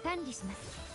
管理します。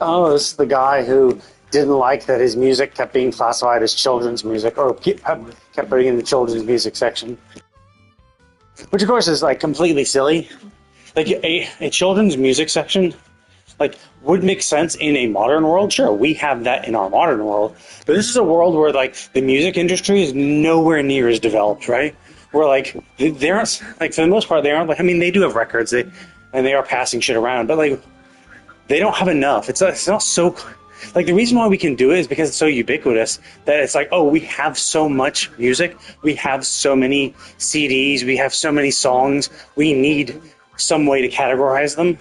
Oh, this is the guy who didn't like that his music kept being classified as children's music, or kept putting in the children's music section. Which, of course, is like completely silly. Like a children's music section, like would make sense in a modern world. Sure, we have that in our modern world, but this is a world where like the music industry is nowhere near as developed, right? Where like they aren't like for the most part they aren't like I mean they do have records and they are passing shit around, but like they don't have enough. It's not so like the reason why we can do it is because it's so ubiquitous that it's like, oh, we have so much music, we have so many CDs, we have so many songs, we need some way to categorize them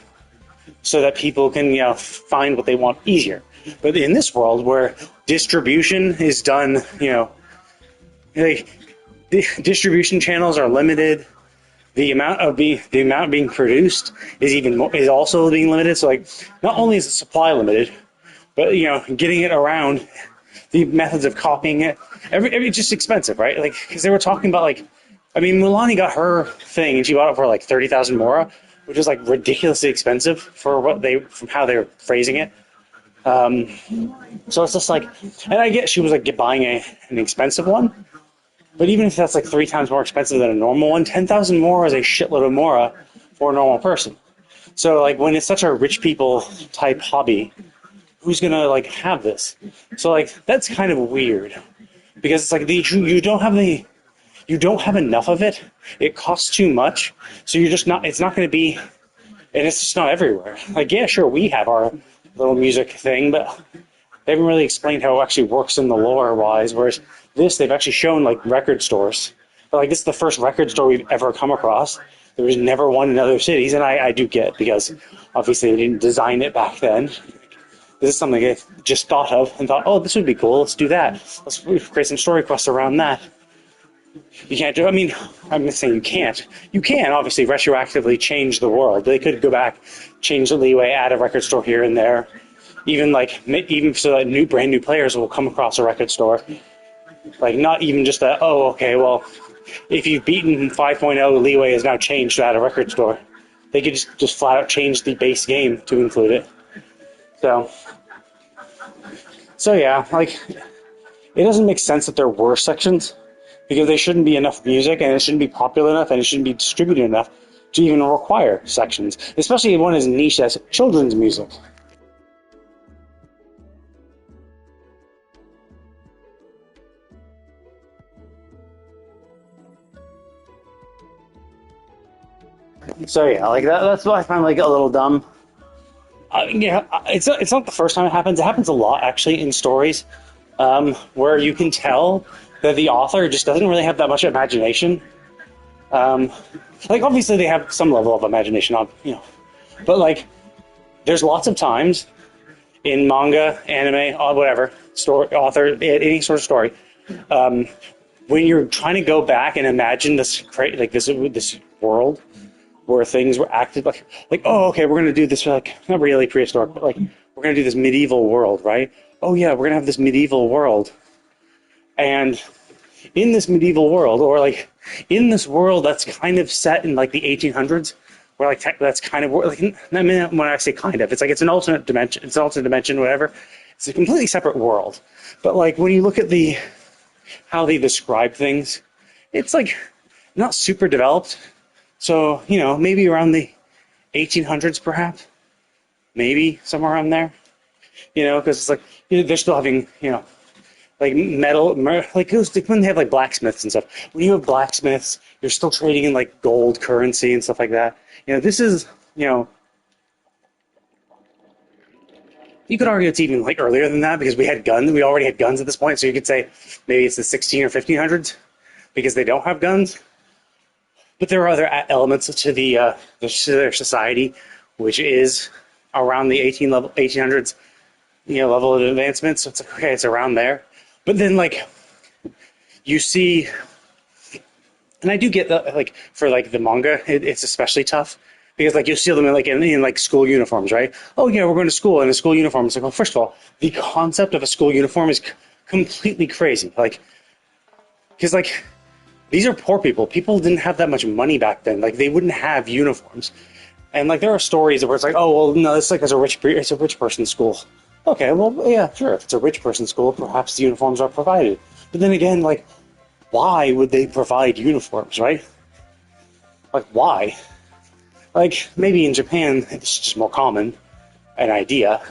so that people can, you know, find what they want easier. But in this world where distribution is done, you know, like the distribution channels are limited, the amount being produced is also being limited. So like, not only is the supply limited, but you know, getting it around, the methods of copying it, it's just expensive, right? Like, because they were talking about like, I mean, Mulani got her thing and she bought it for like 30,000 mora, which is like ridiculously expensive for from how they were phrasing it. So it's just like, and I get she was like buying an expensive one. But even if that's like 3 times more expensive than a normal one, 10,000 mora is a shitload of mora for a normal person. So like when it's such a rich people type hobby, who's gonna like have this? So like that's kind of weird because it's like you don't have enough of it. It costs too much, so you're just not. It's not going to be, and it's just not everywhere. Like yeah, sure, we have our little music thing, but they haven't really explained how it actually works in the lore wise. Whereas this, they've actually shown like record stores. But like this is the first record store we've ever come across. There was never one in other cities, and I do get because obviously they didn't design it back then. This is something I just thought of and thought, oh, this would be cool. Let's do that. Let's create some story quests around that. You can't do. I mean, I'm not saying you can't. You can obviously retroactively change the world. They could go back, change the leeway, add a record store here and there. Even so that brand new players will come across a record store. Like not even just that. Oh, okay. Well, if you've beaten 5.0, leeway is now changed to add a record store. They could just flat out change the base game to include it. So yeah, like it doesn't make sense that there were sections because there shouldn't be enough music and it shouldn't be popular enough and it shouldn't be distributed enough to even require sections, especially one as niche as children's music. So yeah, like that's what I find like a little dumb. Yeah, it's not the first time it happens. It happens a lot actually in stories, where you can tell that the author just doesn't really have that much imagination. Like obviously they have some level of imagination, but like there's lots of times in manga, anime, or whatever story, author, any sort of story, when you're trying to go back and imagine this world where things were acted like oh, okay, we're going to do this, like, not really prehistoric, but like, we're going to do this medieval world, right? Oh yeah, we're going to have this medieval world. And in this medieval world, or like, in this world that's kind of set in like the 1800s, where like, that's kind of, like, I mean, when I say kind of, it's like, it's an alternate dimension, whatever. It's a completely separate world. But like when you look at how they describe things, it's like not super developed. So, maybe around the 1800s perhaps, maybe somewhere around there, because it's like they're still having, like like it was like when they have like blacksmiths and stuff. When you have blacksmiths, you're still trading in like gold currency and stuff like that. This is, you could argue it's even like earlier than that because we had guns. We already had guns at this point, so you could say maybe it's the 16 or 1500s because they don't have guns. But there are other elements to their society, which is around the 1800s, level of advancement. So it's like, okay, it's around there. But then like you see, and I do get that like for like the manga, it's especially tough because like you'll see them in like school uniforms, right? Oh yeah, we're going to school in a school uniform. It's like, well, first of all, the concept of a school uniform is completely crazy. Like, because like these are poor people. People didn't have that much money back then. Like they wouldn't have uniforms. And like there are stories where it's like, oh well, no, it's like it's a rich person's school. Okay, well yeah, sure. If it's a rich person's school, perhaps the uniforms are provided. But then again, like, why would they provide uniforms, right? Like why? Like maybe in Japan it's just more common, an idea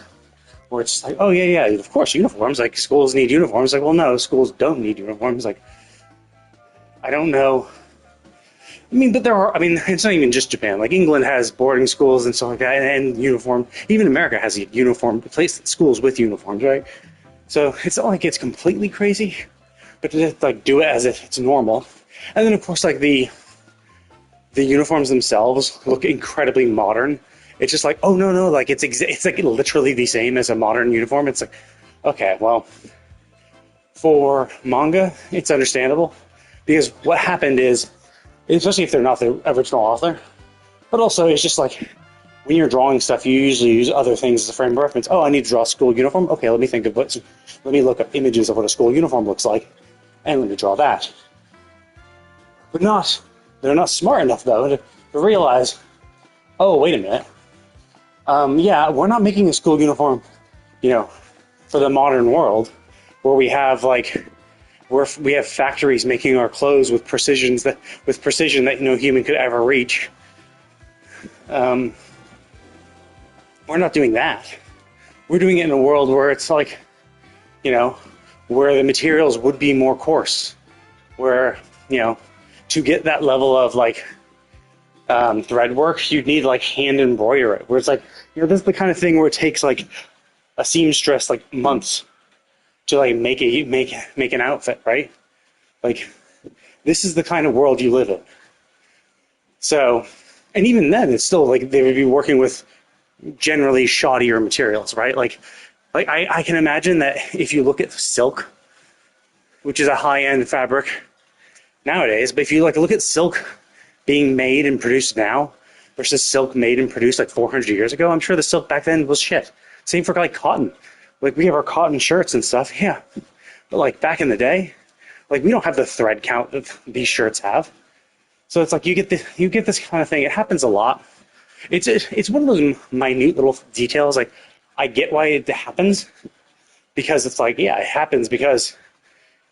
where it's like, oh yeah, of course uniforms. Like schools need uniforms. Like well, no, schools don't need uniforms. Like I don't know. I mean, but it's not even just Japan. Like England has boarding schools and stuff like that, and uniform. Even America has a uniform place schools with uniforms, right? So it's not like it's completely crazy, but to just like do it as if it's normal. And then of course, like the uniforms themselves look incredibly modern. It's just like, oh no, like it's like literally the same as a modern uniform. It's like, okay, well, for manga, it's understandable because what happened is, especially if they're not the original author, but also it's just like when you're drawing stuff, you usually use other things as a frame of reference. Oh, I need to draw a school uniform. Okay, let me look up images of what a school uniform looks like, and let me draw that. But they're not smart enough though to realize, oh, wait a minute. Yeah, we're not making a school uniform, for the modern world where we have we have factories making our clothes with precision that no human could ever reach. We're not doing that. We're doing it in a world where it's like, where the materials would be more coarse, where to get that level of thread work, you'd need hand embroider it. Where it's like, this is the kind of thing where it takes a seamstress months to make an outfit, right? This is the kind of world you live in. So, and even then, it's still they would be working with generally shoddier materials, right? I can imagine that if you look at silk, which is a high-end fabric nowadays, but if you look at silk being made and produced now versus silk made and produced 400 years ago, I'm sure the silk back then was shit. Same for cotton. We have our cotton shirts and stuff, yeah. But back in the day, we don't have the thread count that these shirts have. So it's you get this kind of thing. It happens a lot. It's one of those minute little details. I get why it happens, because it's yeah, it happens because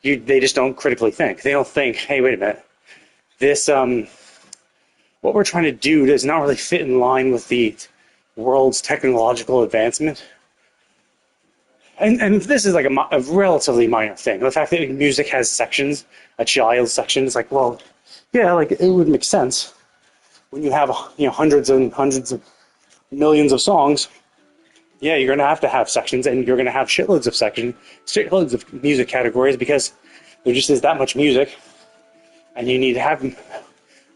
they just don't critically think. They don't think, hey, wait a minute, this what we're trying to do does not really fit in line with the world's technological advancement. And this is a relatively minor thing. The fact that music has sections, a child section, is well, yeah, it would make sense when you have hundreds and hundreds of millions of songs. Yeah, you're going to have sections, and you're going to have shitloads of music categories, because there just is that much music, and you need to have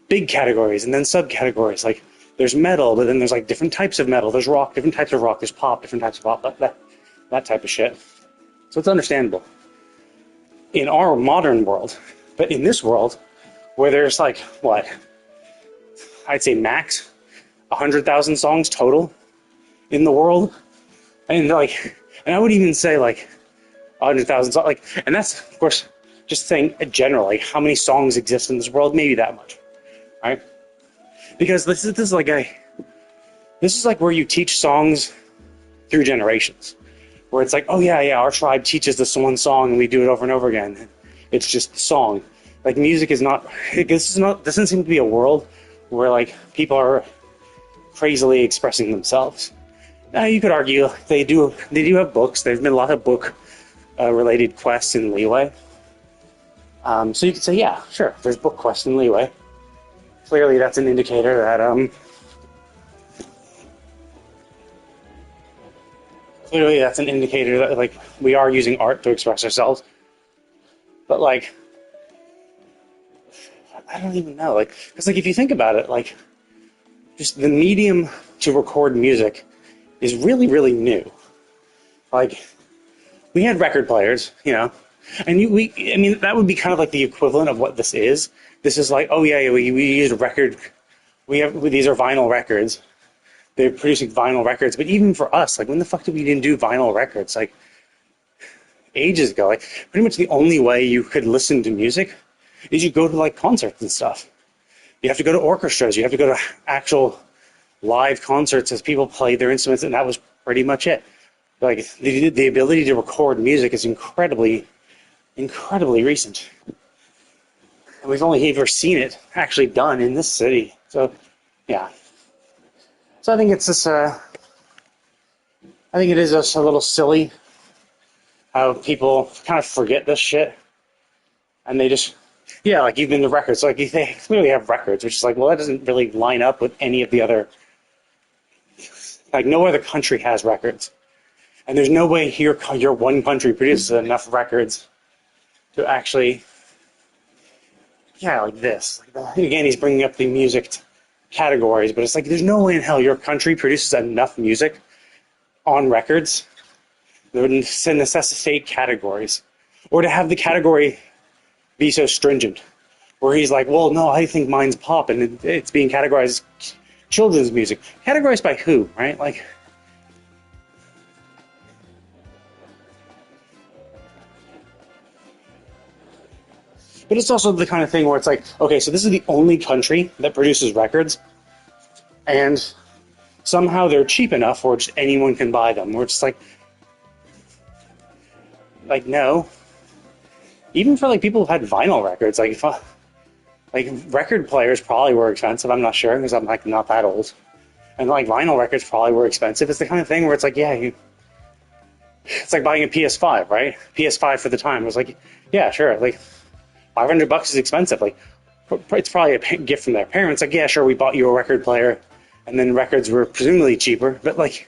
big categories and then subcategories. There's metal, but then there's different types of metal. There's rock, different types of rock. There's pop, different types of pop. That type of shit. So it's understandable in our modern world, but in this world where there's what I'd say max 100,000 songs total in the world, and and I would even say 100,000 songs, and that's of course just saying in general, how many songs exist in this world, maybe that much, right? Because this is where you teach songs through generations. where it's like, oh yeah, our tribe teaches this one song and we do it over and over again. It's just the song. Like music is not. This is not. Doesn't seem to be a world where like people are crazily expressing themselves. Now you could argue they do have books. There's been a lot of book related quests in Leeway. So you could say, yeah, sure, there's book quests in Leeway. Clearly, that's an indicator that like we are using art to express ourselves. But like, I don't even know, like, because like if you think about it, like, just the medium to record music is really, really new. Like, we had record players, you know, and I mean, that would be kind of like the equivalent of what this is. This is like, oh yeah, we use a record. These are vinyl records. They're producing vinyl records. But even for us, like, when the fuck did we even do vinyl records? Like, ages ago. Like, pretty much the only way you could listen to music is you go to like concerts and stuff. You have to go to orchestras. You have to go to actual live concerts as people play their instruments, and that was pretty much it. Like, the ability to record music is incredibly recent. And we've only ever seen it actually done in this city. So, yeah. So I think it's just, I think it is just a little silly how people kind of forget this shit. And they just, yeah, like even the records, like they clearly have records, which is like, well, that doesn't really line up with any of the other, like no other country has records. And there's no way your one country produces enough records to actually, yeah, like this. Like again, he's bringing up the music categories, but it's like there's no way in hell your country produces enough music on records that would necessitate categories, or to have the category be so stringent, where he's like, well, no, I think mine's pop, and it's being categorized as children's music. Categorized by who, right? Like, but it's also the kind of thing where it's like, okay, so this is the only country that produces records, and somehow they're cheap enough where just anyone can buy them. Where it's just like no. Even for like people who had vinyl records, like record players probably were expensive. I'm not sure because I'm like not that old, and like vinyl records probably were expensive. It's the kind of thing where it's like, yeah, it's like buying a PS5, right? PS5 for the time. It was like, yeah, sure, like $500 is expensive. Like, it's probably a gift from their parents. Like, yeah, sure, we bought you a record player, and then records were presumably cheaper. But like,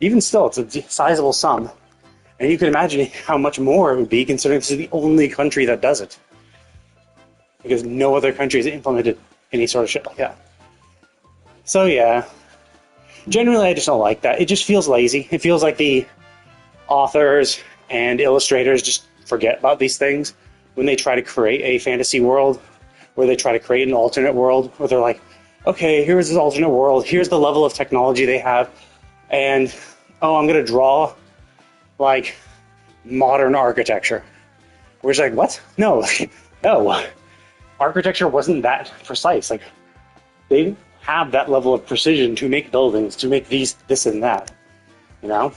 even still, it's a sizable sum. And you can imagine how much more it would be considering this is the only country that does it. Because no other country has implemented any sort of shit like that. So yeah, generally I just don't like that. It just feels lazy. It feels like the authors and illustrators just forget about these things when they try to create a fantasy world, where they try to create an alternate world, where they're like, okay, here's this alternate world, here's the level of technology they have, and oh, I'm going to draw like modern architecture. We're just like, what? No, no. Architecture wasn't that precise. Like, they didn't have that level of precision to make buildings, to make this and that, you know?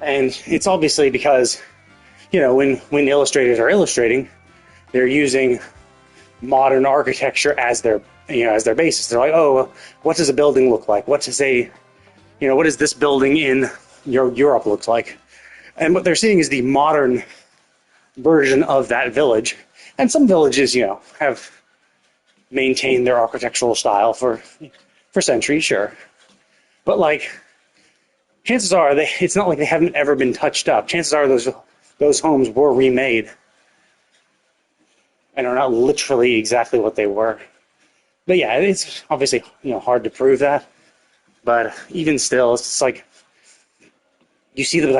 And it's obviously because, you know, when illustrators are illustrating, they're using modern architecture as their, you know, as their basis. They're like, oh, what does a building look like? What does this building in Europe looks like? And what they're seeing is the modern version of that village. And some villages, you know, have maintained their architectural style for centuries, sure. But like, chances are it's not like they haven't ever been touched up. Chances are those homes were remade and are not literally exactly what they were. But yeah, it's obviously, you know, hard to prove that. But even still, it's just like, you see them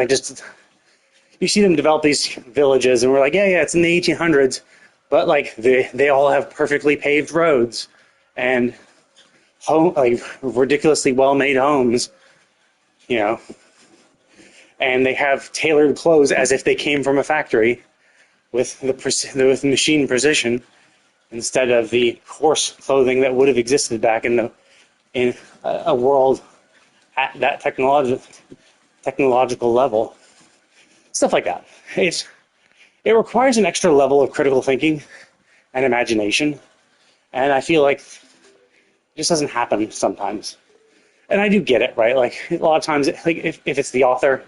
develop these villages, and we're like, yeah, it's in the 1800s, but like they all have perfectly paved roads and like ridiculously well-made homes, you know, and they have tailored clothes as if they came from a factory with machine precision instead of the coarse clothing that would have existed back in a world at that technological level. Stuff like that. It requires an extra level of critical thinking and imagination, and I feel like it just doesn't happen sometimes. And I do get it, right? Like a lot of times, like if it's the author,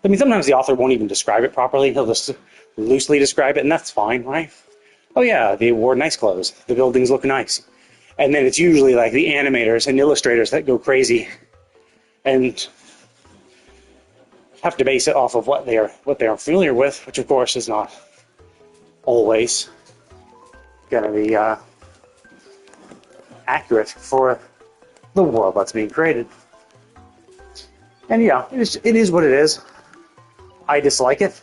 I mean, sometimes the author won't even describe it properly. He'll just loosely describe it, and that's fine, right? Oh yeah, they wore nice clothes. The buildings look nice. And then it's usually like the animators and illustrators that go crazy and have to base it off of what they are familiar with, which of course is not always going to be accurate for the world that's being created. And yeah, it is what it is. I dislike it.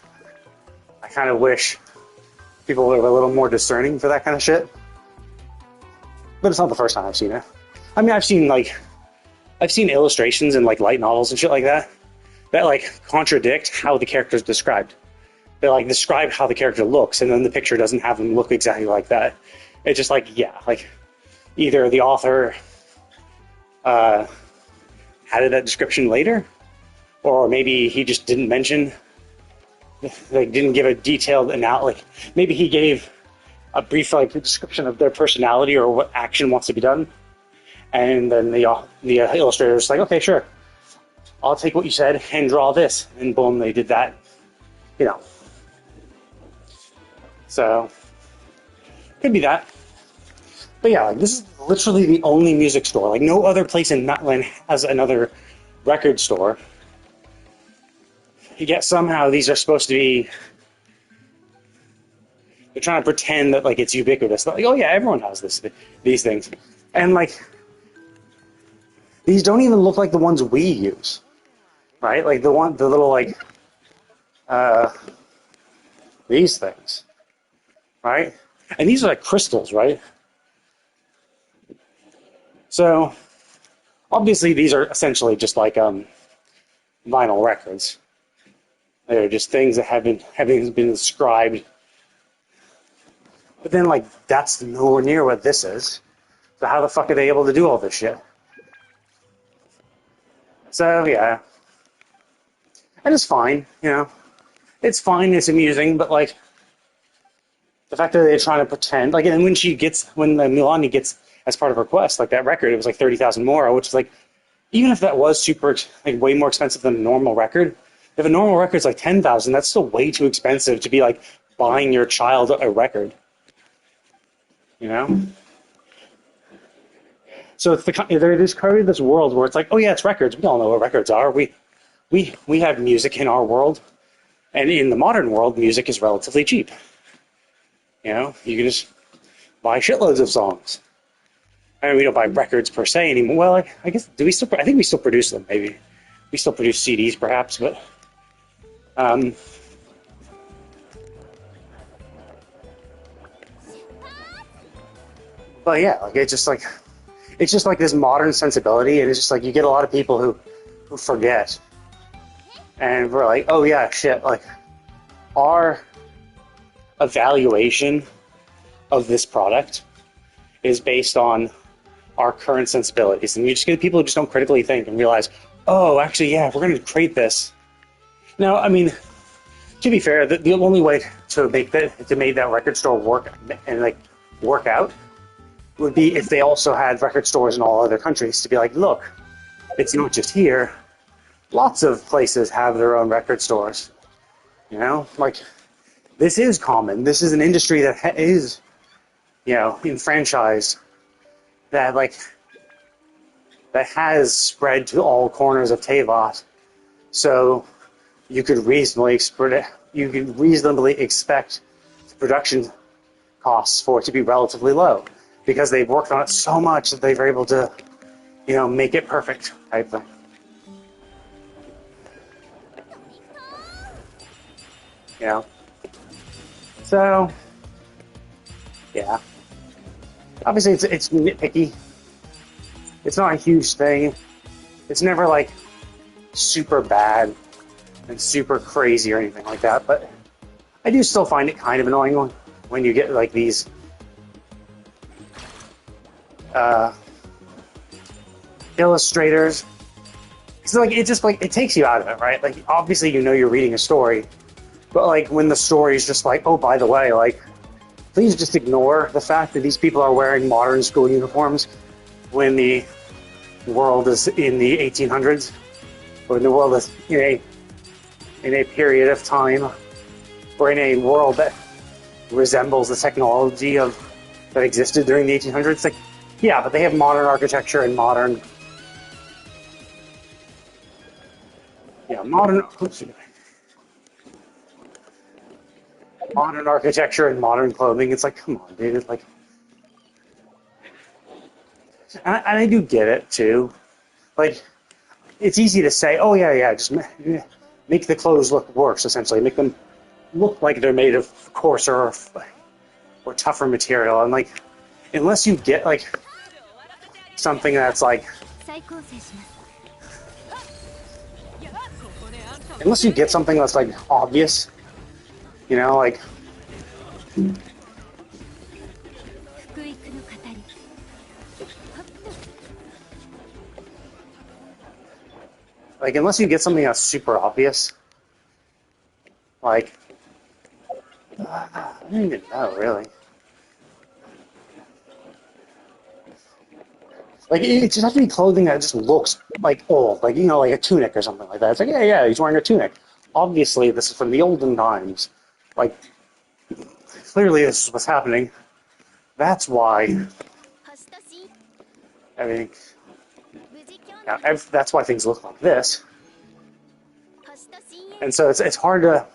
I kind of wish people were a little more discerning for that kind of shit. But it's not the first time I've seen it. I mean, I've seen illustrations in like light novels and shit like that like contradict how the character is described. They like describe how the character looks, and then the picture doesn't have them look exactly like that. It's just like, yeah, like either the author added that description later, or maybe he just didn't mention, like didn't give a detailed like maybe he gave a brief like description of their personality or what action wants to be done, and then the illustrator is like, okay, sure, I'll take what you said and draw this, and boom, they did that, you know. So could be that. But yeah, like, this is literally the only music store. Like no other place in Natlan has another record store. Yet somehow these are supposed to be, they're trying to pretend that like it's ubiquitous. Like, oh yeah, everyone has these things. And like these don't even look like the ones we use. Right? Like the little like these things. Right? And these are like crystals, right? So obviously these are essentially just like vinyl records. They're just things that have been described. But then like that's nowhere near what this is. So how the fuck are they able to do all this shit? So yeah. And it's fine, you know. It's fine, it's amusing, but like the fact that they're trying to pretend, like, and when Milani gets as part of her quest, like that record, it was like 30,000 more, which is like, even if that was super, like way more expensive than a normal record, if a normal record's like 10,000, that's still way too expensive to be like buying your child a record, you know? So it's there is created this world where it's like, oh yeah, it's records. We all know what records are. We have music in our world, and in the modern world, music is relatively cheap. You know, you can just buy shitloads of songs. I mean, we don't buy records per se anymore. Well, I guess do we still? I think we still produce them. Maybe we still produce CDs, perhaps, but but yeah, like it's just like this modern sensibility, and it's just like you get a lot of people who forget, and we're like, oh yeah, shit, like our evaluation of this product is based on our current sensibilities, and you just get people who just don't critically think and realize, oh, actually, yeah, we're going to create this. Now, I mean, to be fair, the only way to make that record store work and like work out would be if they also had record stores in all other countries to be like, look, it's not just here. Lots of places have their own record stores. You know, like this is common. This is an industry that is, you know, enfranchised. That has spread to all corners of Tevat, so you could reasonably expect the production costs for it to be relatively low, because they've worked on it so much that they're able to, you know, make it perfect type thing. You know, so yeah. Obviously, it's nitpicky. It's not a huge thing. It's never like super bad and super crazy or anything like that. But I do still find it kind of annoying when you get like these illustrators So like it just like it takes you out of it, right? Like obviously you know you're reading a story, but like when the story is just like, oh, by the way, like please just ignore the fact that these people are wearing modern school uniforms when the world is in the 1800s, or in the world is in a period of time, or in a world that resembles the technology of that existed during the 1800s. Like, yeah, but they have modern architecture and modern, modern. Modern architecture and modern clothing. It's like, come on, dude. It's like, and I do get it too. Like, it's easy to say, oh yeah, yeah, just make the clothes look worse. Essentially, make them look like they're made of coarser or tougher material. And like, unless you get like something that's like, unless you get something that's like obvious, you know, like unless you get something that's super obvious, like I don't even know really. Like it just has to be clothing that just looks like old, like you know, like a tunic or something like that. It's like yeah, yeah, he's wearing a tunic. Obviously, this is from the olden times. Like clearly, this is what's happening. That's why everything. Yeah, that's why things look like this. And so it's hard to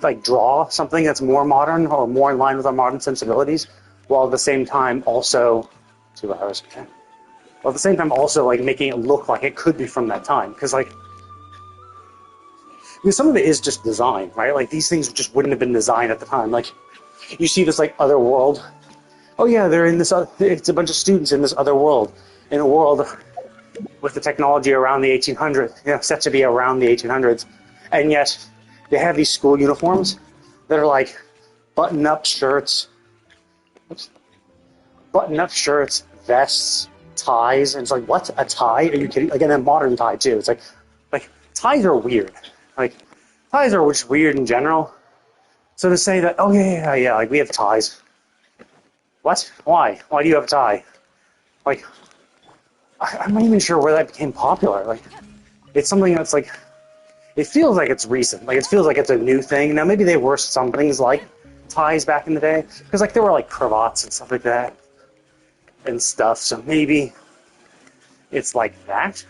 like draw something that's more modern or more in line with our modern sensibilities, while at the same time also 2 hours. Okay. While at the same time also like making it look like it could be from that time, because like some of it is just design, right? Like these things just wouldn't have been designed at the time. Like you see this like other world. Oh yeah, they're in this. It's a bunch of students in this other world, in a world with the technology around the 1800s, set to be around the 1800s, and yet they have these school uniforms that are like button-up shirts, vests, ties, and it's like, what? A tie? Are you kidding? Again, a modern tie too. It's like ties are weird. Like ties are just weird in general. So to say that, oh yeah, like we have ties. What? Why? Why do you have a tie? Like, I'm not even sure where that became popular. Like, it's something that's like, it feels like it's recent. Like, it feels like it's a new thing. Now, maybe they were some things like ties back in the day, because like there were like cravats and stuff like that and stuff. So maybe it's like that.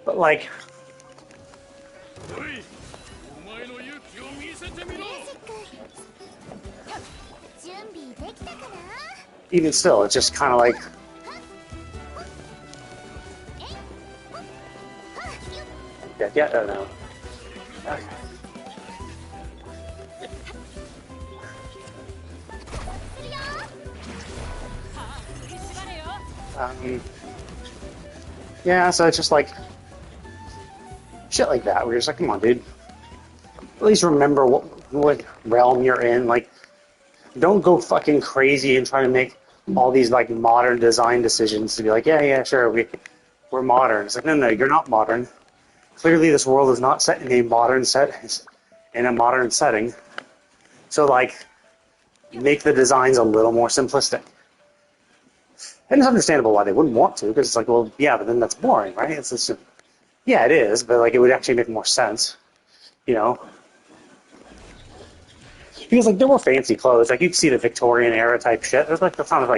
But like, even still, it's just kind of like. Yeah, I don't know. Okay. Yeah, so it's just like shit like that. Where you're just like, come on, dude. At least remember what realm you're in. Like, don't go fucking crazy and try to make all these like modern design decisions to be like, yeah, sure, we're modern. It's like, no, you're not modern. Clearly, this world is not set in a modern setting. So, like, make the designs a little more simplistic. And it's understandable why they wouldn't want to, because it's like, well, yeah, but then that's boring, right? It's just, yeah, it is, but like, it would actually make more sense, you know? Because like, there were fancy clothes, like you'd see the Victorian era type shit. There's a ton of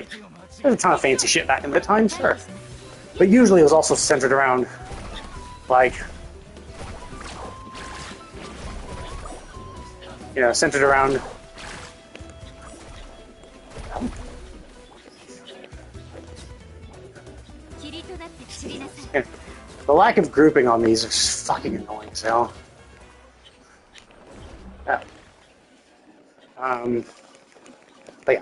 fancy shit back in the time, sure. But usually it was also centered around, like, centered around the lack of grouping on these is just fucking annoying as hell. Yeah. But yeah,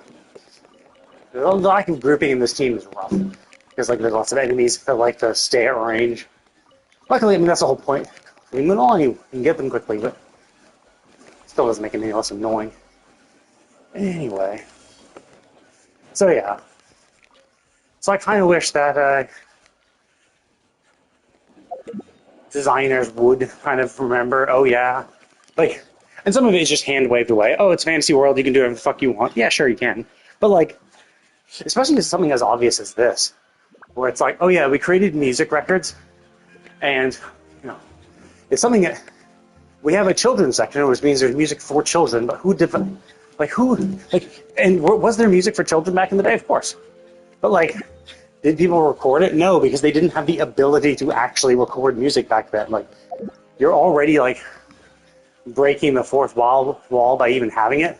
the lack of grouping in this team is rough because like there's lots of enemies that like to stay at range. Luckily, I mean that's the whole point. I mean, you can get them quickly, but still doesn't make it any less annoying. Anyway, so yeah, so I kind of wish that designers would kind of remember, oh yeah, like, and some of it is just hand waved away. Oh, it's fantasy world, you can do whatever the fuck you want. Yeah, sure you can, but like, especially with something as obvious as this, where it's like, oh yeah, we created music records, and you know, it's something that we have a children's section, which means there's music for children. But and was there music for children back in the day? Of course, but like, did people record it? No, because they didn't have the ability to actually record music back then. Like, you're already like breaking the fourth wall by even having it.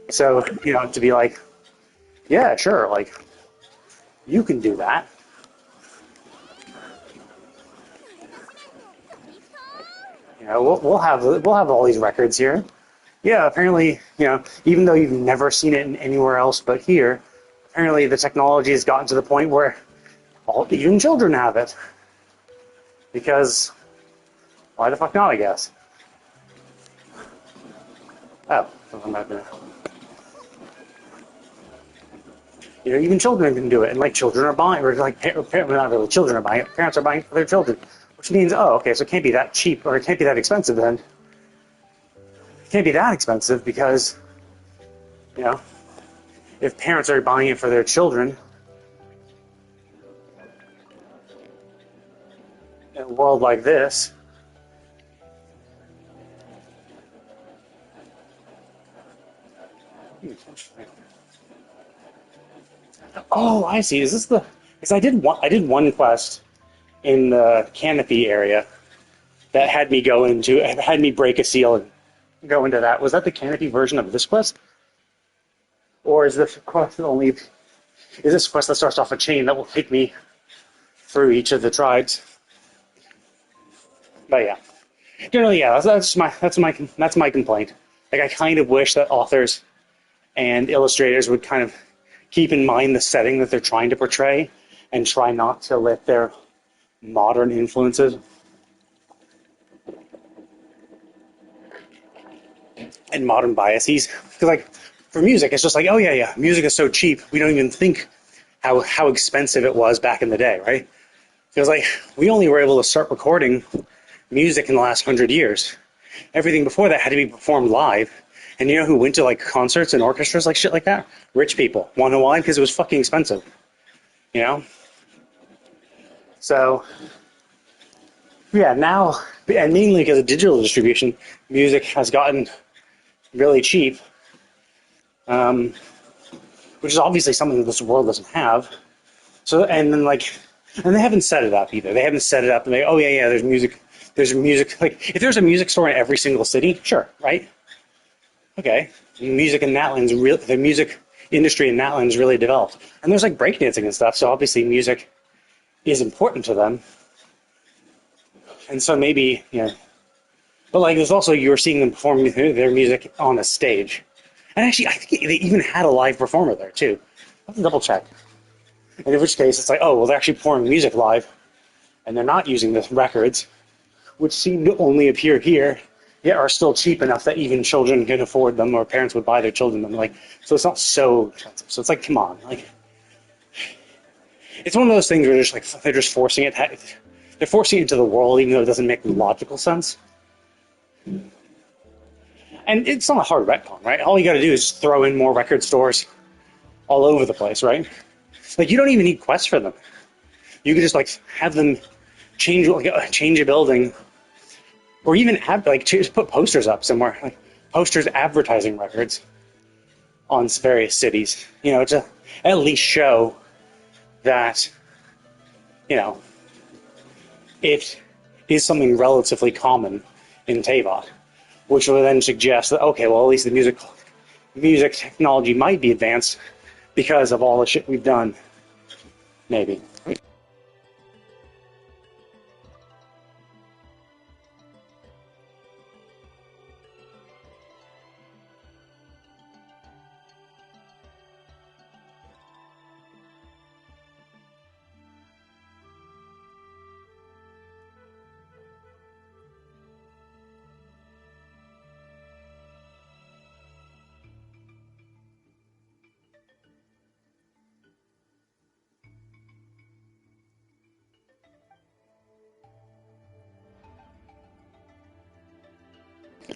So, you know, to be like, yeah, sure, like, you can do that. You know, we'll have all these records here. Yeah, apparently, you know, even though you've never seen it anywhere else but here, apparently the technology has gotten to the point where even children have it. Because why the fuck not, I guess. Oh, I'm not gonna. You know, even children can do it, and like children are buying, or like not really children are buying it, parents are buying it for their children, which means, oh, okay, so it can't be that cheap, or it can't be that expensive then. It can't be that expensive because, you know, if parents are buying it for their children, in a world like this, oh, I see. Is this the? Because I did one quest in the canopy area that had me break a seal and go into that. Was that the canopy version of this quest, or is this quest only? Is this quest that starts off a chain that will take me through each of the tribes? But yeah, generally, yeah, that's my complaint. Like, I kind of wish that authors and illustrators would kind of keep in mind the setting that they're trying to portray and try not to let their modern influences and modern biases. Because like for music, it's just like, oh yeah, music is so cheap. We don't even think how expensive it was back in the day, right? Because like we only were able to start recording music in the last 100 years. Everything before that had to be performed live. And you know who went to like concerts and orchestras like shit like that? Rich people. Want to know why? Because it was fucking expensive. You know? So yeah, now, and mainly because of digital distribution, music has gotten really cheap, um, which is obviously something that this world doesn't have. So, and then like, and they haven't set it up either. They haven't set it up and they, oh yeah, there's music. There's music. Like, if there's a music store in every single city, sure, right? Okay, music in Natlan's real. The music industry in Natlan's really developed, and there's like breakdancing and stuff. So obviously, music is important to them, and so maybe, you know. But like, there's also, you're seeing them perform their music on a stage, and actually, I think they even had a live performer there too. I have to double check. And in which case, it's like, oh well, they're actually performing music live, and they're not using the records, which seem to only appear here, yet are still cheap enough that even children can afford them, or parents would buy their children them. Like, so it's not so expensive. So it's like, come on, like, it's one of those things where they're just forcing it. They're forcing it into the world, even though it doesn't make logical sense. And it's not a hard retcon, right? All you got to do is throw in more record stores all over the place, right? Like, you don't even need quests for them. You could just like have them change a building, or even have like just put posters up somewhere, like posters advertising records on various cities. You know, to at least show that, you know, it is something relatively common in Tavot, which will then suggest that, okay, well, at least the music technology might be advanced because of all the shit we've done, maybe.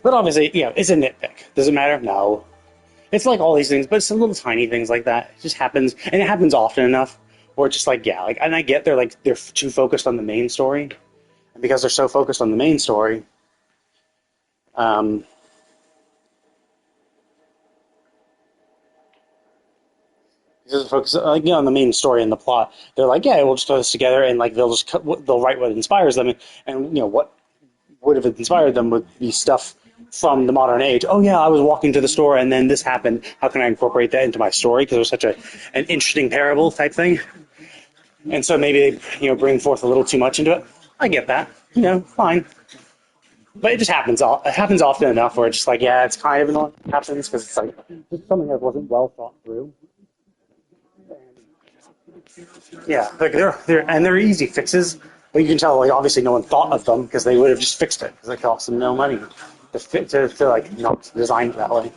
But obviously, it's a nitpick. Does it matter? No. It's like all these things, but it's some little tiny things like that. It just happens, and it happens often enough. Or it's just like, and I get they're too focused on the main story, and because they're so focused on the main story, um, because they're focused on the main story and the plot, they're like, yeah, we'll just throw this together, and like they'll write what inspires them, and what would have inspired them would be stuff from the modern age. Oh yeah, I was walking to the store and then this happened. How can I incorporate that into my story? Because it was such an interesting parable type thing. And so maybe they bring forth a little too much into it. I get that. Fine. But it just happens. It happens often enough where it's just like, yeah, it's kind of annoying. It happens because it's like just something that wasn't well thought through. Yeah, like they're easy fixes, but you can tell like obviously no one thought of them because they would have just fixed it because it cost them no money to like not design it that way.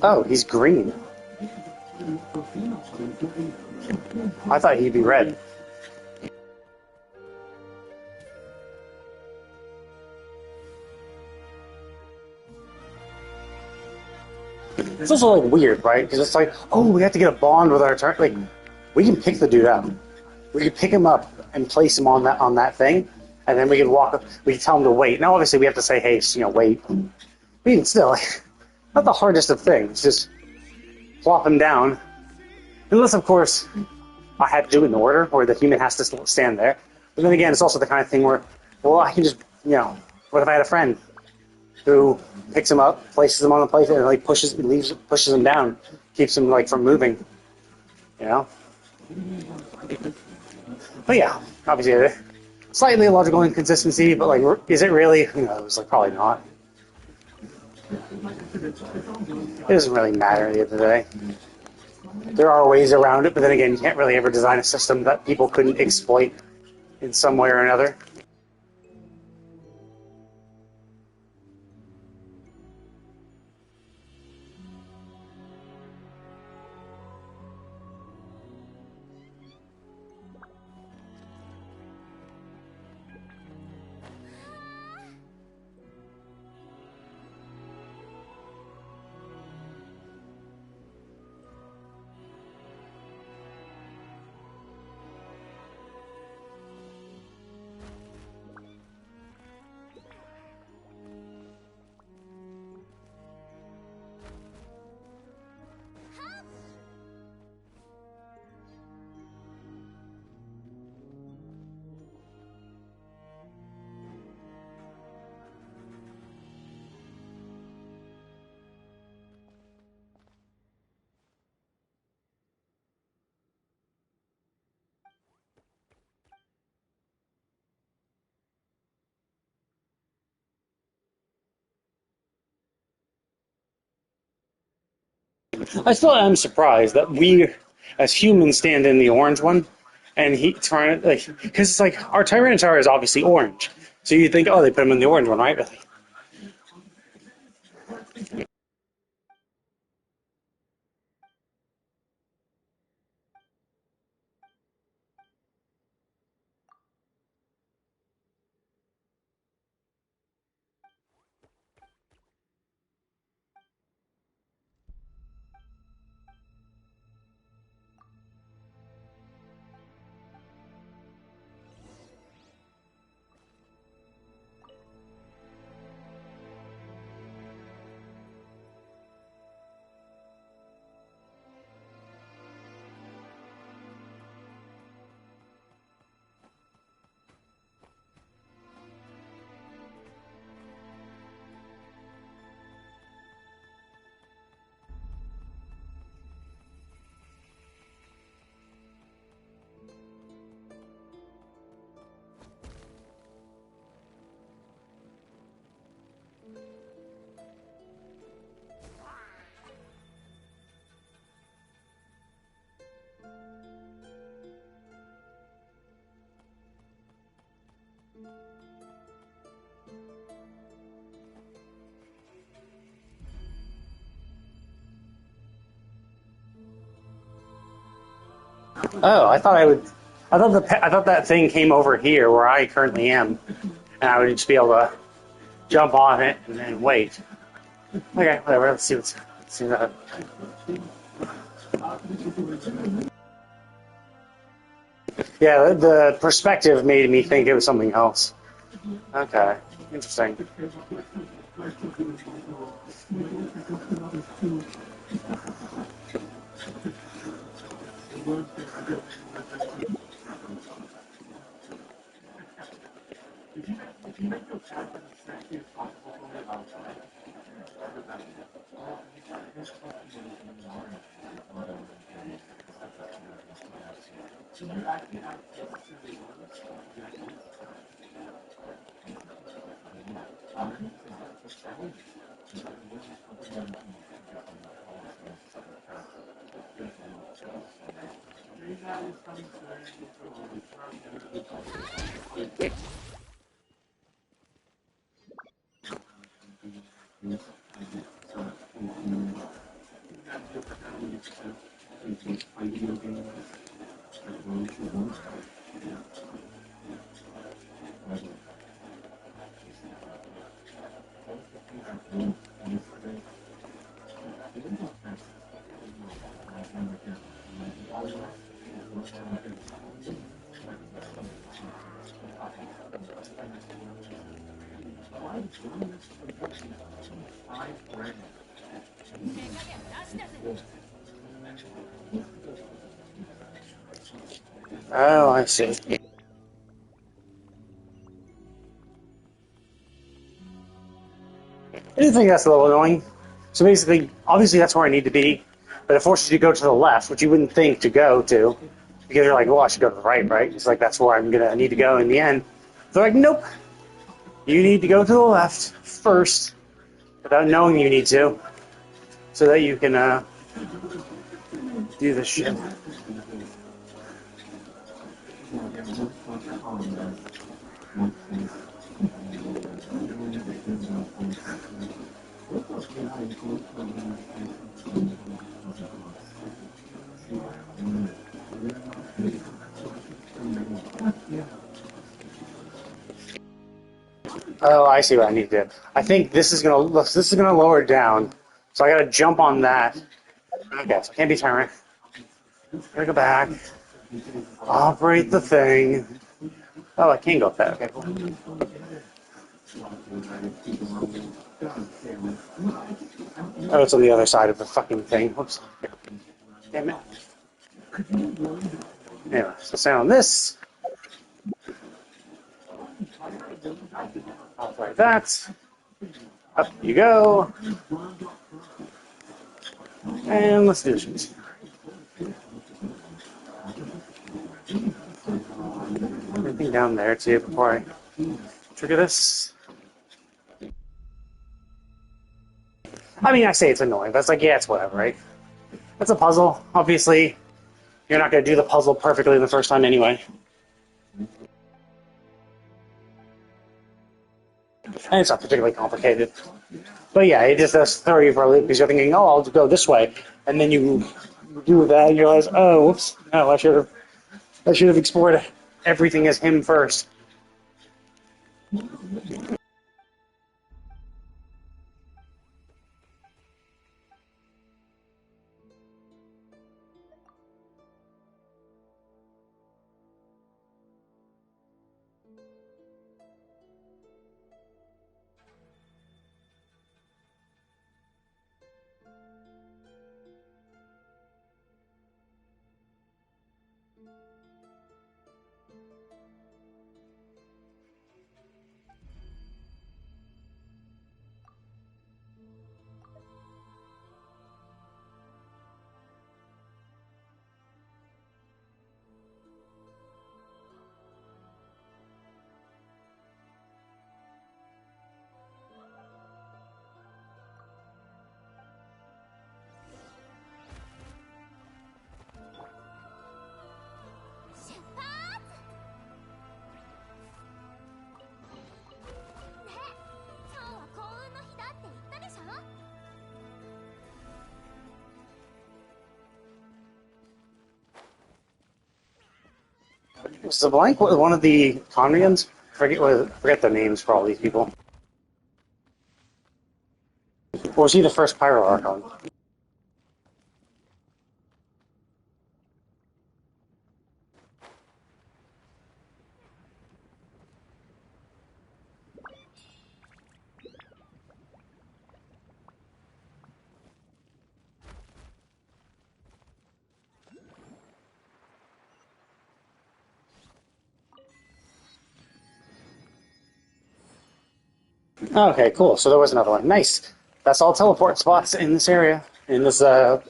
Oh, he's green. I thought he'd be red. It's also like weird, right? Because it's like, oh, we have to get a bond with our turn. Like, we can pick the dude out. We can pick him up and place him on that thing, and then we can walk. We can tell him to wait. Now, obviously, we have to say, hey, wait. But even still, like, not the hardest of things. Just plop him down. Unless, of course, I had to do it in order, where the human has to stand there. But then again, it's also the kind of thing where, well, I can just, what if I had a friend who picks him up, places him on the place, and like pushes him down, keeps him like from moving, you know? But yeah, obviously, slightly illogical inconsistency, but like, is it really? Who knows? Like, probably not. It doesn't really matter at the end of the day. There are ways around it, but then again, you can't really ever design a system that people couldn't exploit in some way or another. I still am surprised that we, as humans, stand in the orange one, and he trying to like because it's like our Tyranitar is obviously orange, so you think, oh, they put him in the orange one, right? Really? Oh, I thought I would. I thought that thing came over here where I currently am, and I would just be able to jump on it and then wait. Okay, whatever. Let's see that. Yeah, the perspective made me think it was something else. Okay, interesting. Oh, I see. I do think that's a little annoying. So basically, obviously that's where I need to be, but it forces you to go to the left, which you wouldn't think to go to, because you're like, well, I should go to the right, right? It's like that's where I need to go in the end. They're like, nope, you need to go to the left first, without knowing you need to, so that you can do this shit. Oh, I see what I need to do. I think this is gonna lower it down, so I gotta jump on that. Okay, so I can't be turning. Gotta go back. Operate the thing. Oh, I can go up that. Okay, cool. Oh, it's on the other side of the fucking thing. Whoops. Damn it. Anyway, so stay on this. Operate that. Up you go. And let's do this. Anything down there too before I trigger this? I mean, I say it's annoying, but it's like, yeah, it's whatever, right? It's a puzzle. Obviously, you're not going to do the puzzle perfectly the first time anyway. And it's not particularly complicated. But yeah, it just does throw you for a loop because you're thinking, oh, I'll go this way. And then you do that and you realize, oh, whoops, no, I should have explored everything as him first. Was the blank one of the Conrians? Forget the names for all these people. Or was he the first Pyro Archon? Okay, cool. So there was another one. Nice. That's all teleport spots in this area, in this world,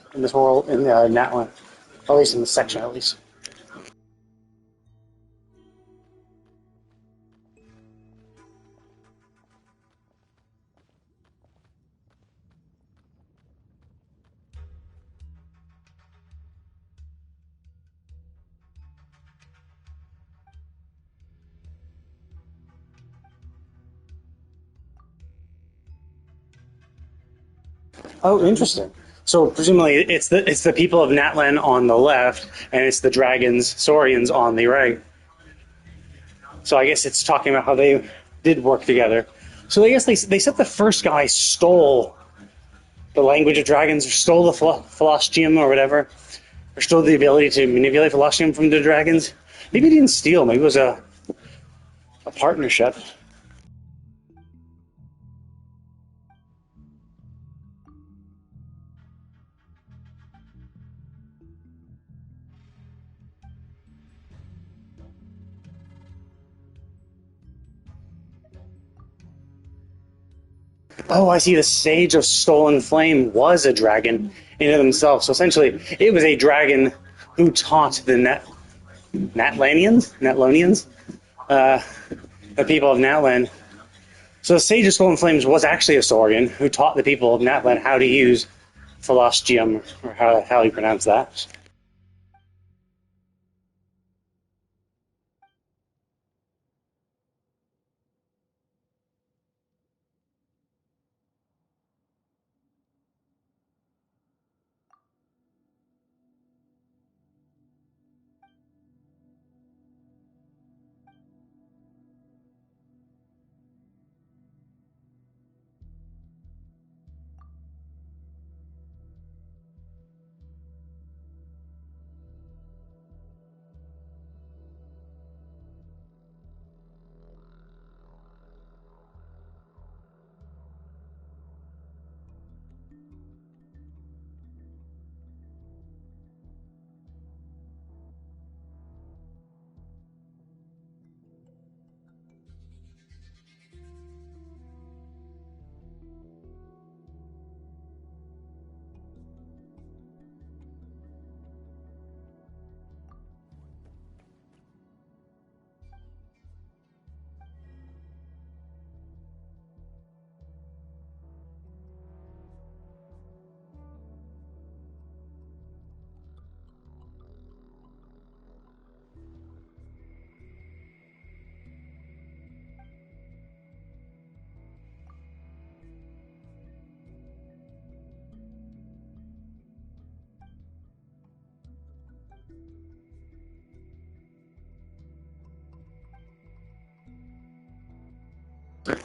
in Natlan, at least in this section, at least. Oh, interesting. So presumably it's the people of Natlan on the left, and it's the dragons, Saurians on the right. So I guess it's talking about how they did work together. So I guess they said the first guy stole the language of dragons, or stole the philosophium or whatever, or stole the ability to manipulate philosophium from the dragons. Maybe he didn't steal. Maybe it was a partnership. Oh, I see. The Sage of Stolen Flame was a dragon in and of himself. So essentially, it was a dragon who taught the Natlanians, uh, the people of Natlan. So the Sage of Stolen Flames was actually a Saurian who taught the people of Natlan how to use Philosophium, or how you pronounce that.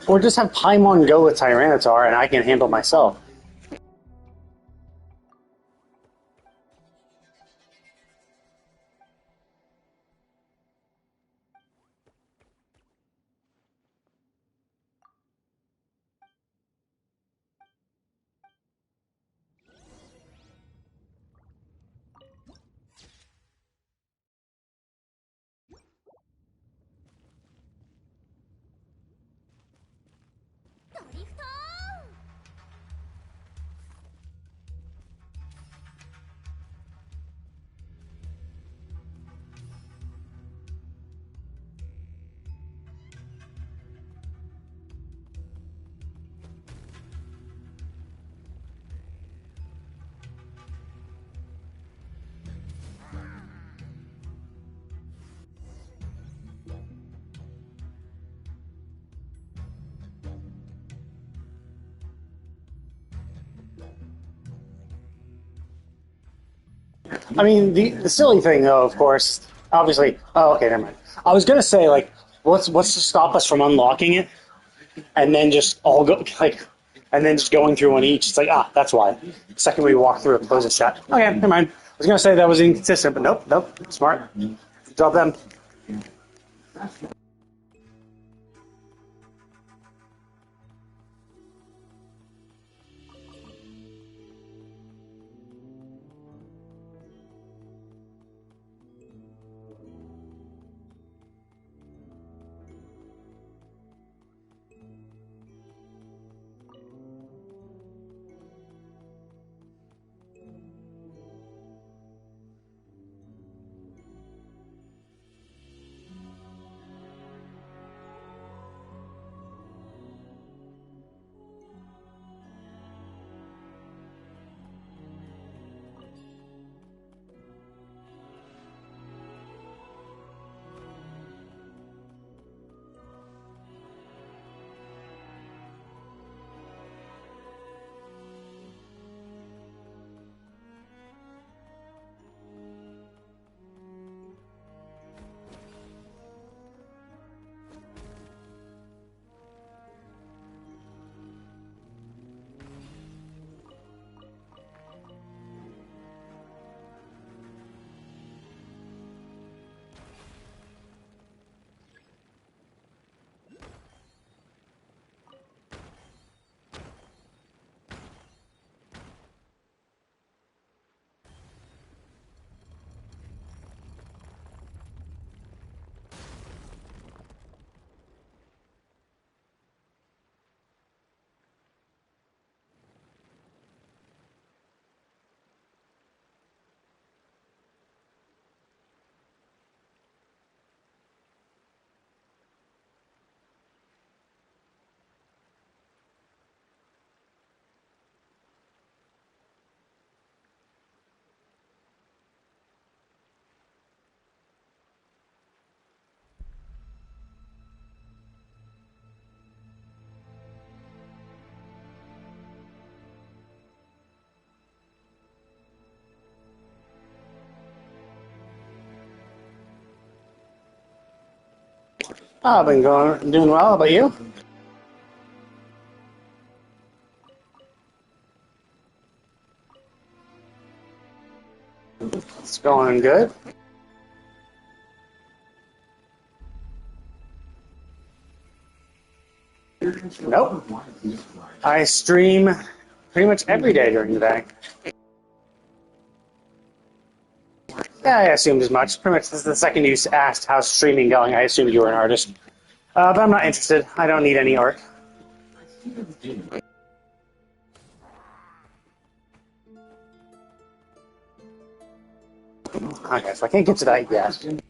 Or just have Paimon go with Tyranitar, and I can handle myself. I mean, the silly thing, though, of course, Obviously. Oh, okay, never mind. I was gonna say like, what's to stop us from unlocking it and then just all go like, and then just going through one each? It's like that's why. The second we walk through it, close the shut. Okay, never mind. I was gonna say that was inconsistent, but nope. Smart. Drop them. I've been doing well. How about you? It's going good. Nope. I stream pretty much every day during the day. Yeah, I assumed as much. Pretty much the second you asked how's streaming going, I assumed you were an artist. But I'm not interested. I don't need any art. Okay, so I can't get to that yet.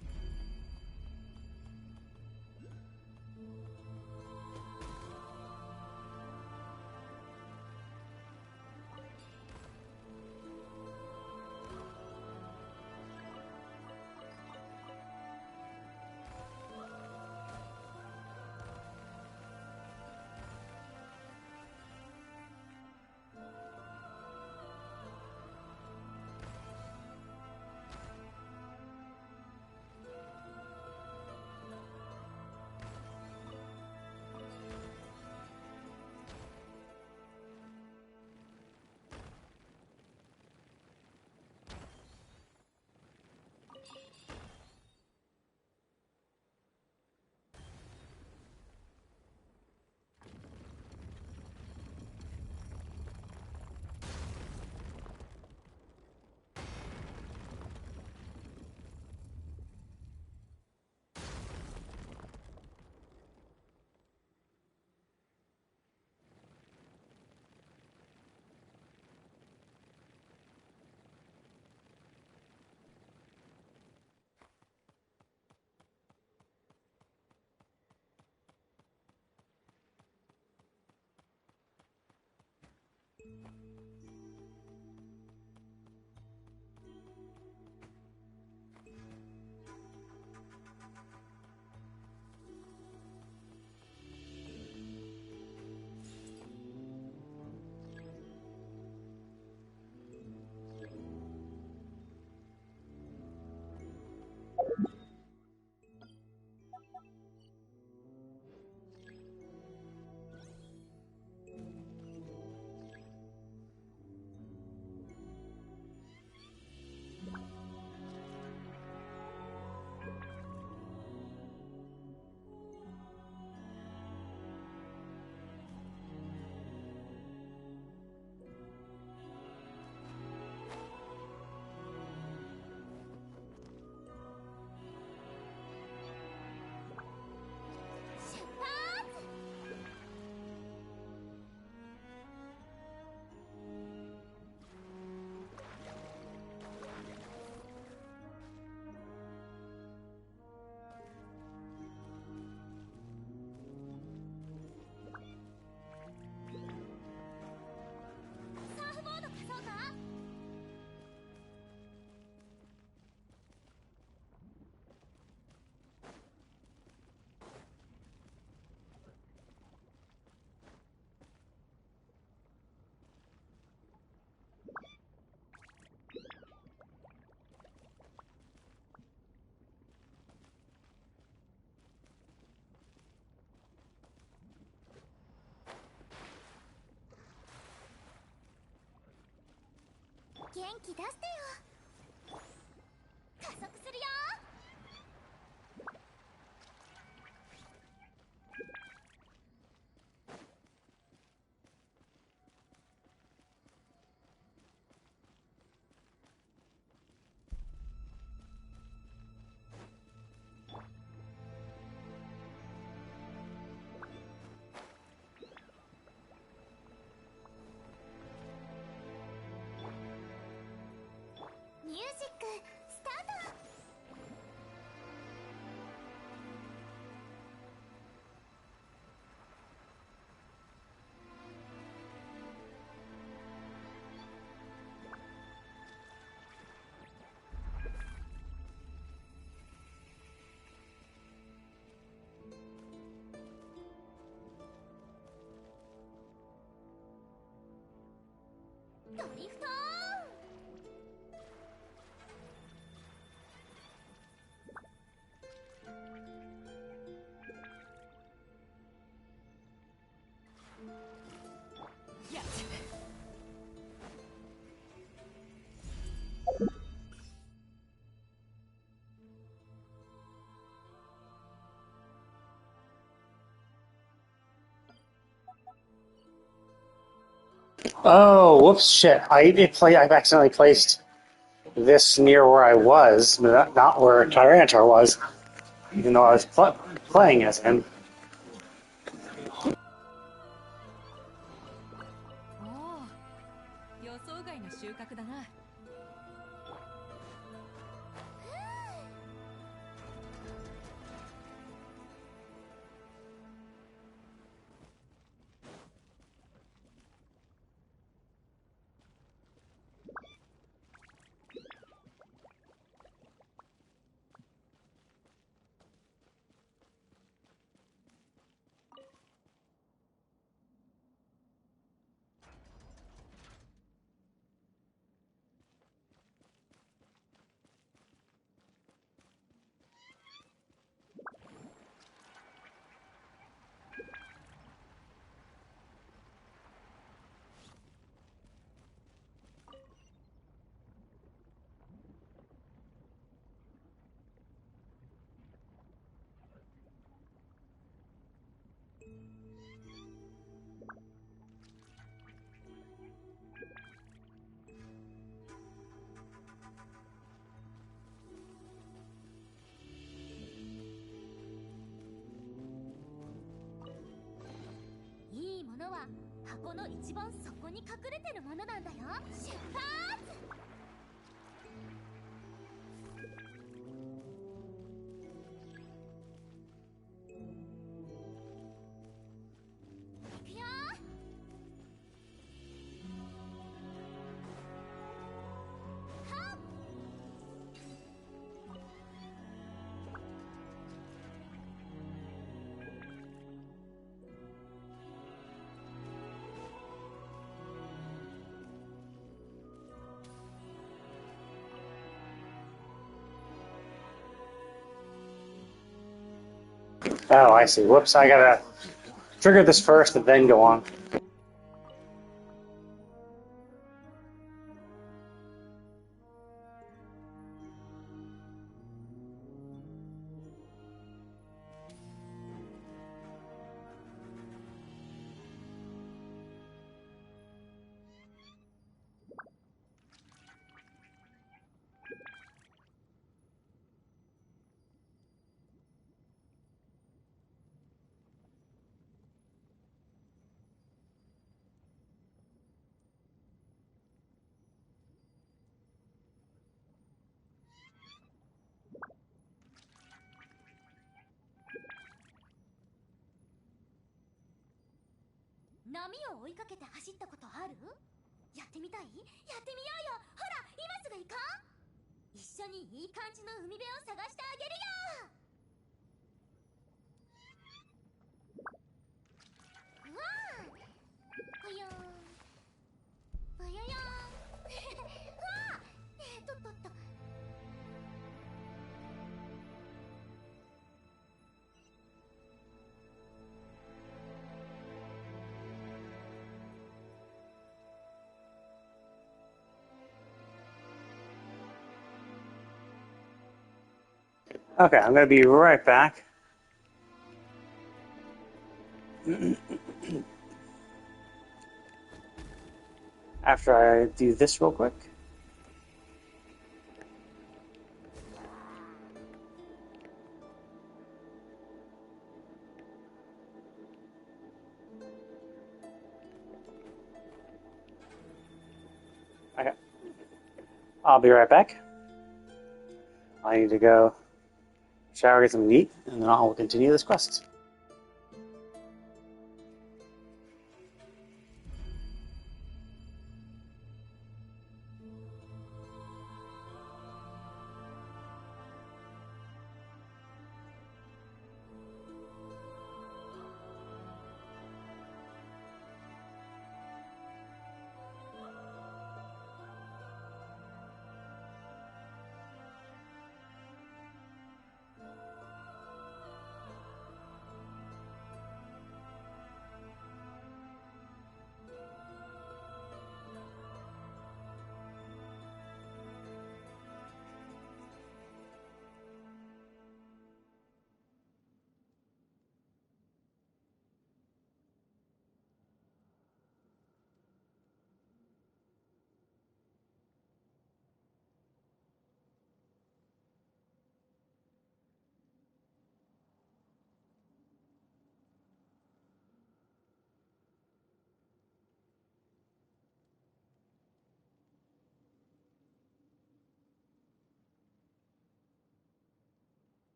元気出してよ。加速するよ。ミュージックスタート。ドリフトやっ Oh, whoops, shit. I've accidentally placed this near where I was, but not where Tyranitar was, even though I was playing as him. おお、予想外の収穫だな。いいものは箱の一番底に隠れてるものなんだよ。出発。行くよ。はっ。Oh, I see. Whoops, I gotta trigger this first and then go on.波を追いかけて走ったことある？やってみたい？やってみようよ。ほら、今すぐ行こう。一緒にいい感じの海辺を探してあげるよ。うわあ、ぽよーんぽよよーんうわあ、とっとっと。Okay, I'm gonna be right back. After I do this real quick. Okay. I'll be right back. I need to go shower, get something to eat, and then I'll continue this quest.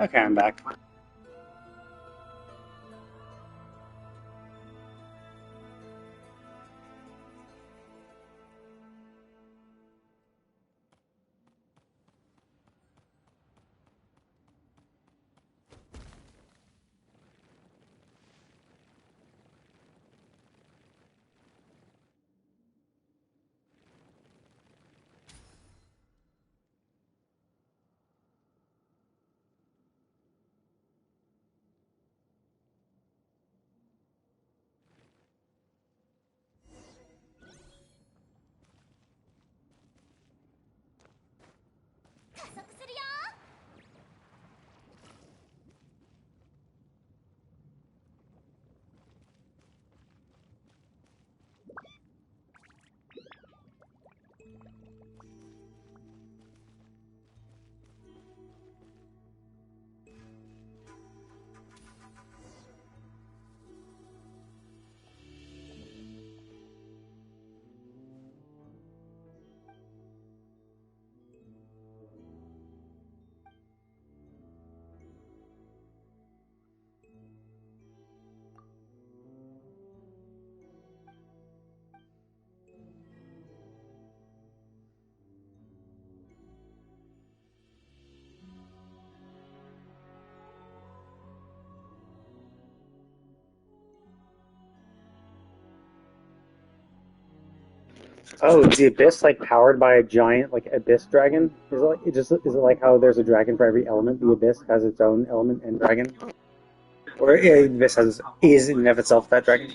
Okay, I'm back. Oh, is the abyss like powered by a giant like abyss dragon? Is it like is it like how there's a dragon for every element? The abyss has its own element and dragon, or the abyss is in and of itself that dragon?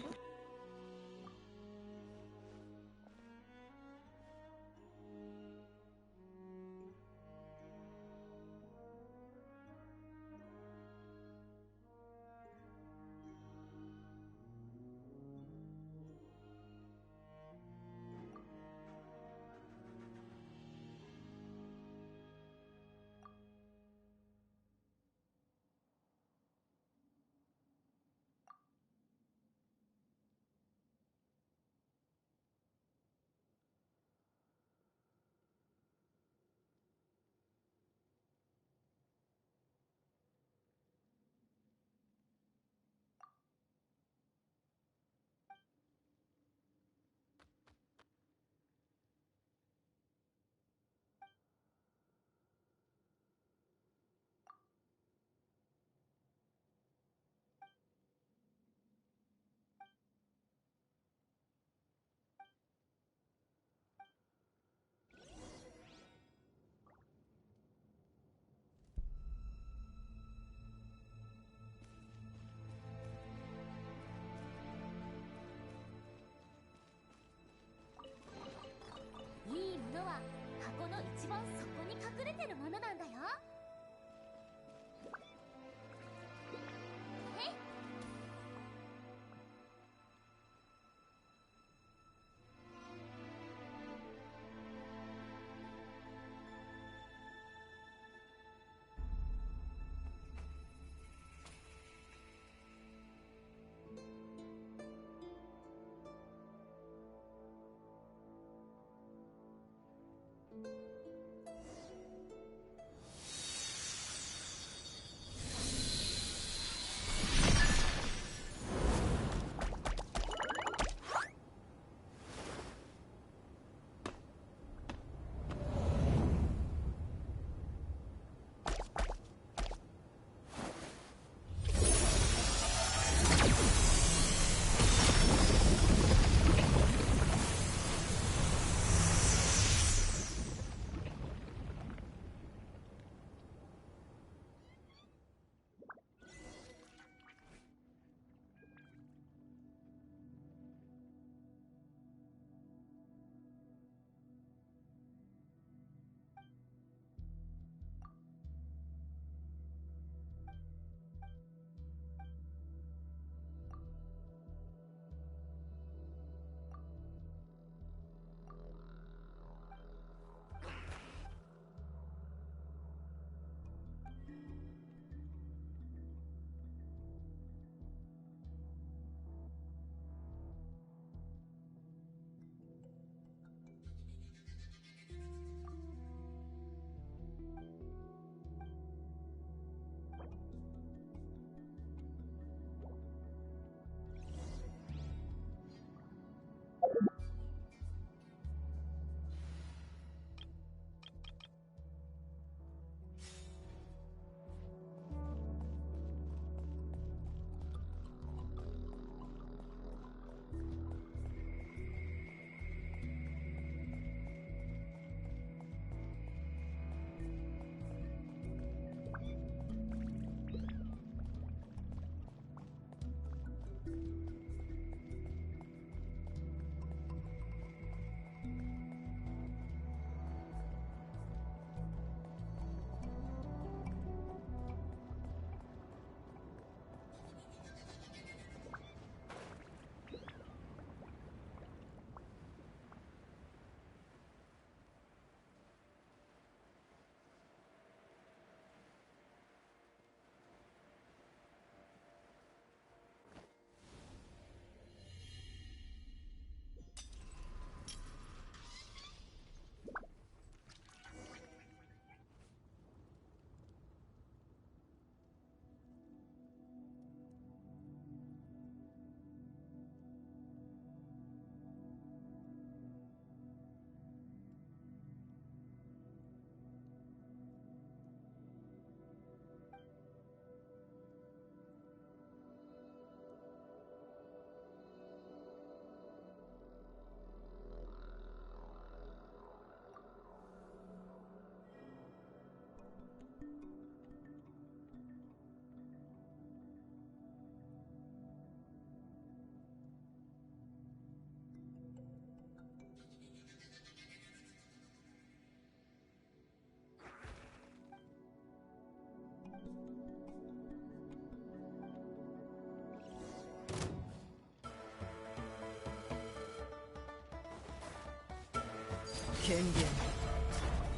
権限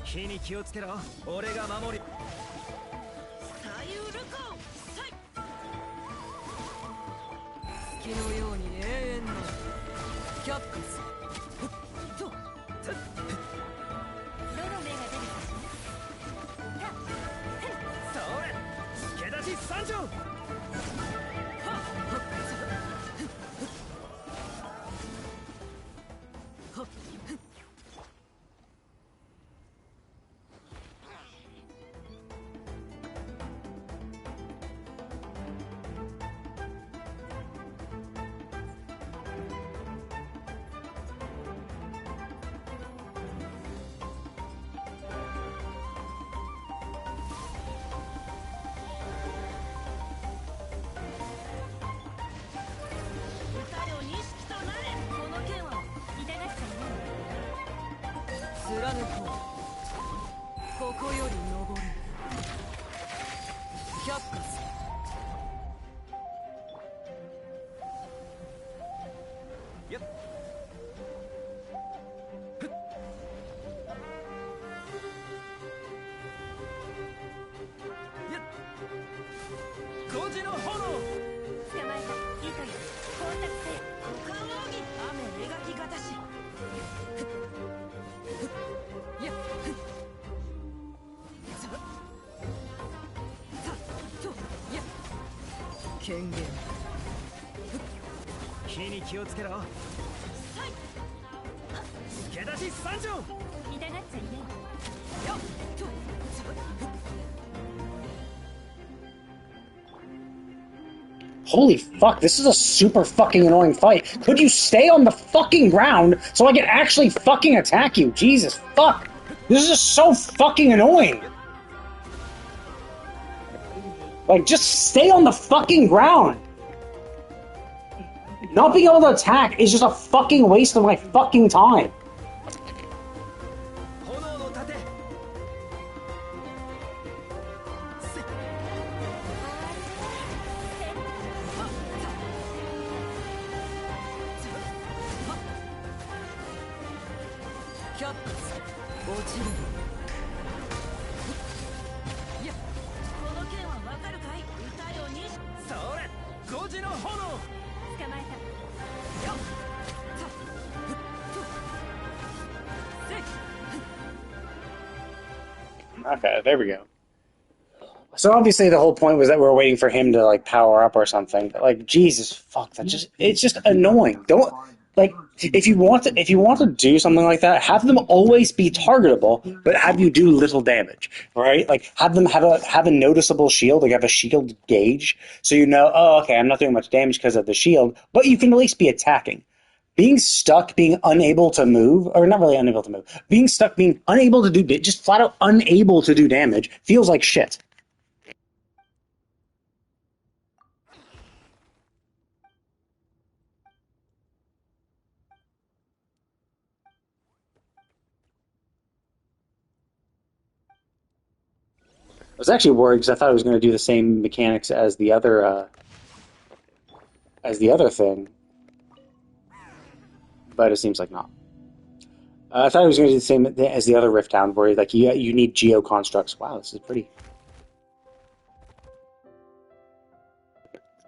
火に気をつけろ俺が守り左右ルコ月のように永遠のキャップスとどの目が出るかそれ助立ち参上貫こうここより登る百花スやっふっやっ5時の炎捕まえたいいかよ到達せよ五感奥義雨描きがたしやっさとや権限火に気をつけろ助立ち参上痛がっちゃいねよっとHoly fuck, this is a super fucking annoying fight. Could you stay on the fucking ground so I can actually fucking attack you? Jesus fuck. This is just so fucking annoying. Like, just stay on the fucking ground. Not being able to attack is just a fucking waste of my fucking time. Okay, there we go. So obviously the whole point was that we were waiting for him to like power up or something. But like Jesus fuck, it's just annoying. Don't like if you want to do something like that, have them always be targetable, but have you do little damage. Right? Like have them have a noticeable shield, like have a shield gauge, so you know, oh okay, I'm not doing much damage because of the shield, but you can at least be attacking. Being stuck, being unable to move, or not really unable to move, being stuck, being unable to do, just flat out unable to do damage, feels like shit. I was actually worried because I thought it was going to do the same mechanics as the other thing, but it seems like not. I thought it was going to do the same as the other Rift Town, where like you need geo constructs. Wow, this is pretty.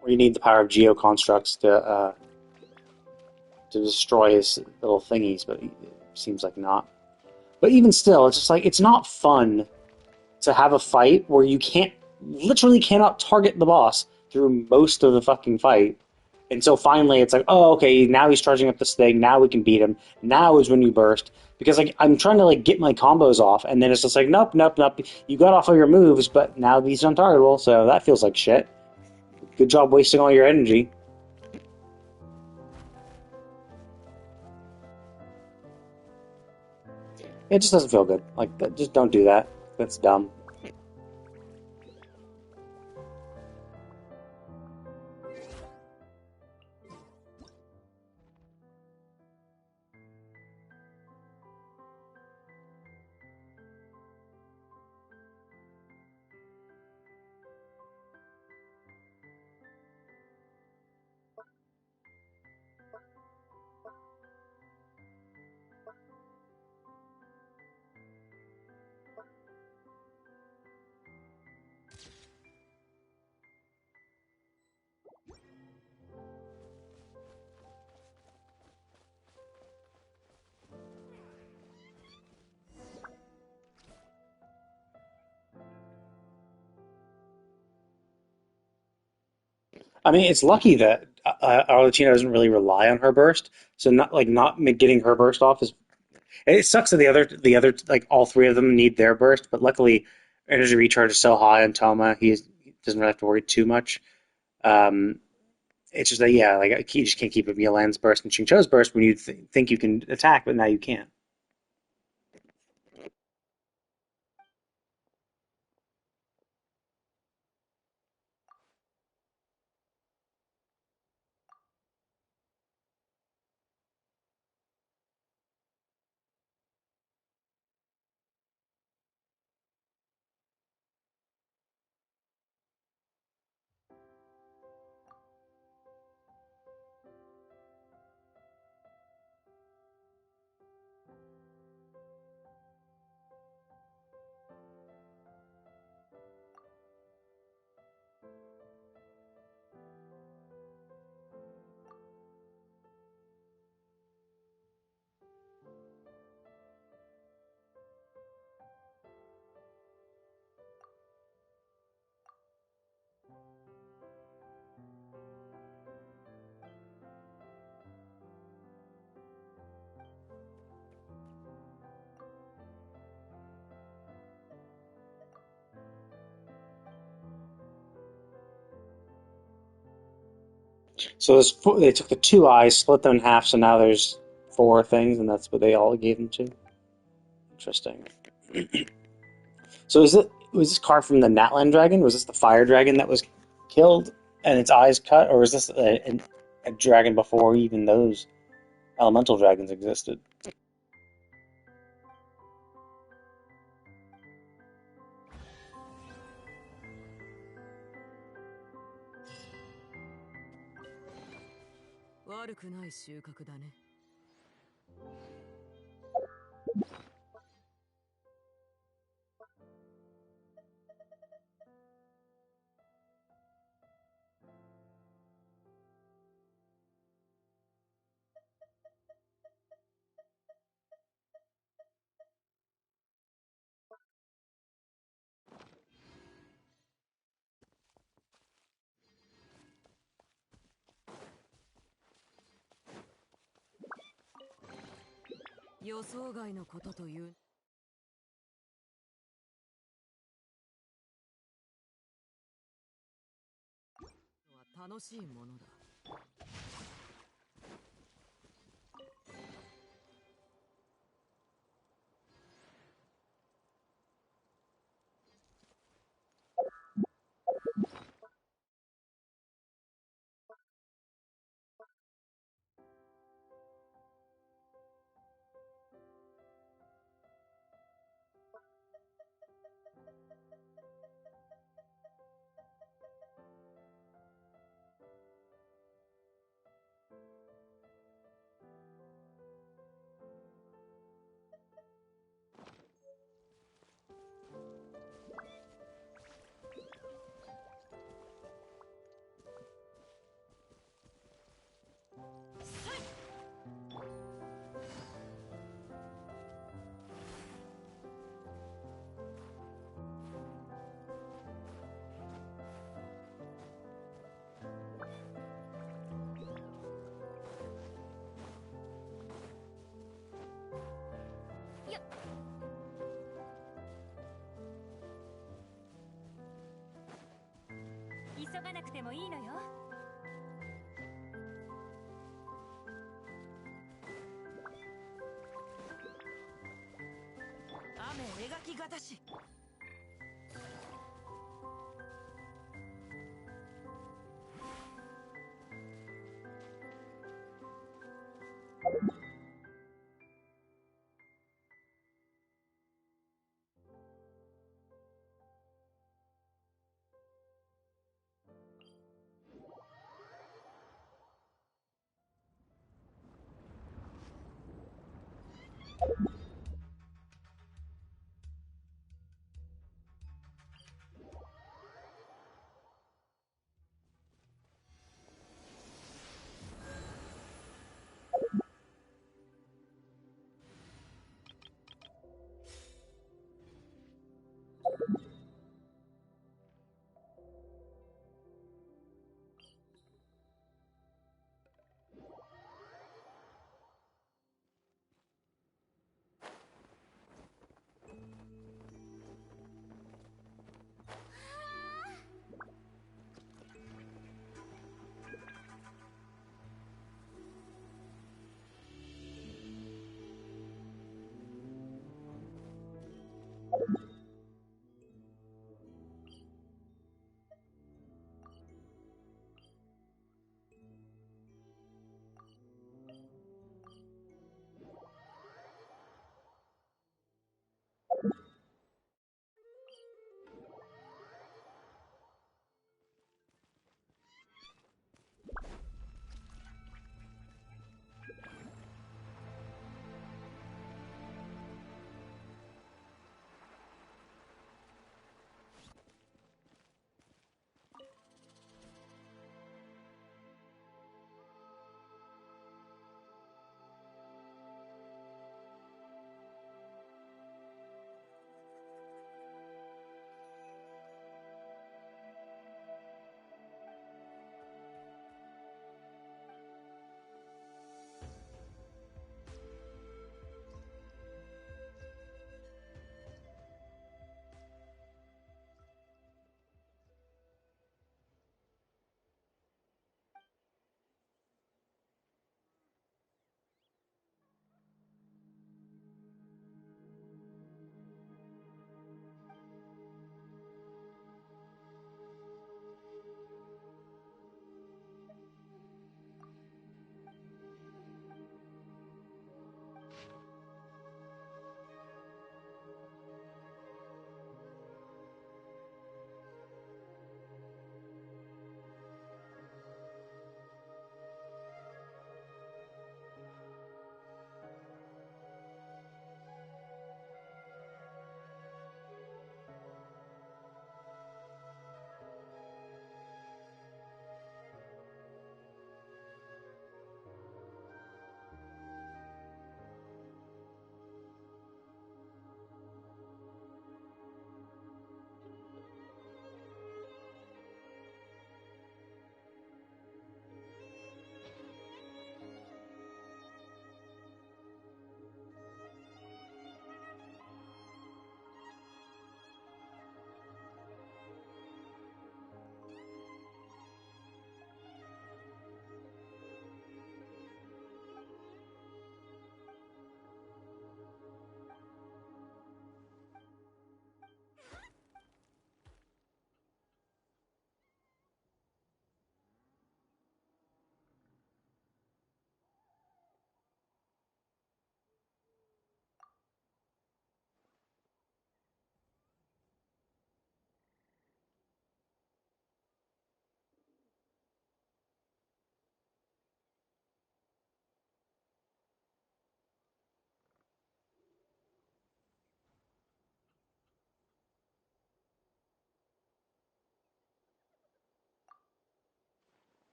Where you need the power of geo constructs to destroy his little thingies, but it seems like not. But even still, it's just like it's not fun to have a fight where you literally cannot target the boss through most of the fucking fight. And so finally it's like, oh, okay, now he's charging up this thing, now we can beat him, now is when you burst. Because like I'm trying to like get my combos off, and then it's just like, nope, you got off of your moves, but now he's untargetable, so that feels like shit. Good job wasting all your energy. It just doesn't feel good. Like, just don't do that. That's dumb. I mean, it's lucky that Arlecchino doesn't really rely on her burst. So not getting her burst off is it sucks that the other like all three of them need their burst, but luckily energy recharge is so high on Toma, he doesn't really have to worry too much. Um, it's just that yeah, like you just can't keep up Yolan's burst and Chingcho's burst when you think you can attack, but now you can't. So they took the two eyes, split them in half, so now there's four things, and that's what they all gave them to. Interesting. So was this carved from the Natlan dragon? Was this the fire dragon that was killed and its eyes cut, or was this a dragon before even those elemental dragons existed?悪くない収穫だね。予想外のことというのは楽しいものだ。急がなくてもいいのよ。雨描きがたし。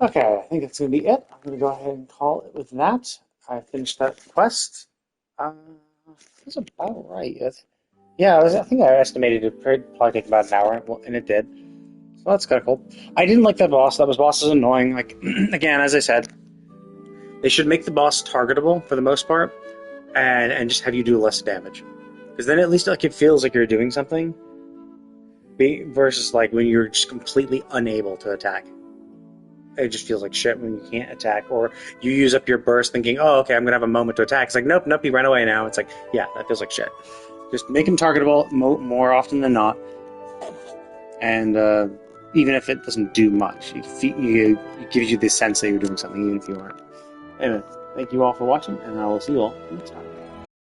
Okay, I think that's going to be it. I'm going to go ahead and call it with that. I finished that quest. That's about right. Yeah, I think I estimated it would probably take about an hour, and it did. So that's kind of cool. I didn't like that boss. That boss is annoying. Like, again, as I said, they should make the boss targetable for the most part, and just have you do less damage. Because then at least like it feels like you're doing something, versus like when you're just completely unable to attack. It just feels like shit when you can't attack, or you use up your burst thinking, oh, okay, I'm going to have a moment to attack. It's like, nope, he ran away now. It's like, yeah, that feels like shit. Just make him targetable more often than not. And even if it doesn't do much, it gives you the sense that you're doing something, even if you aren't. Anyway, thank you all for watching, and I will see you all next time.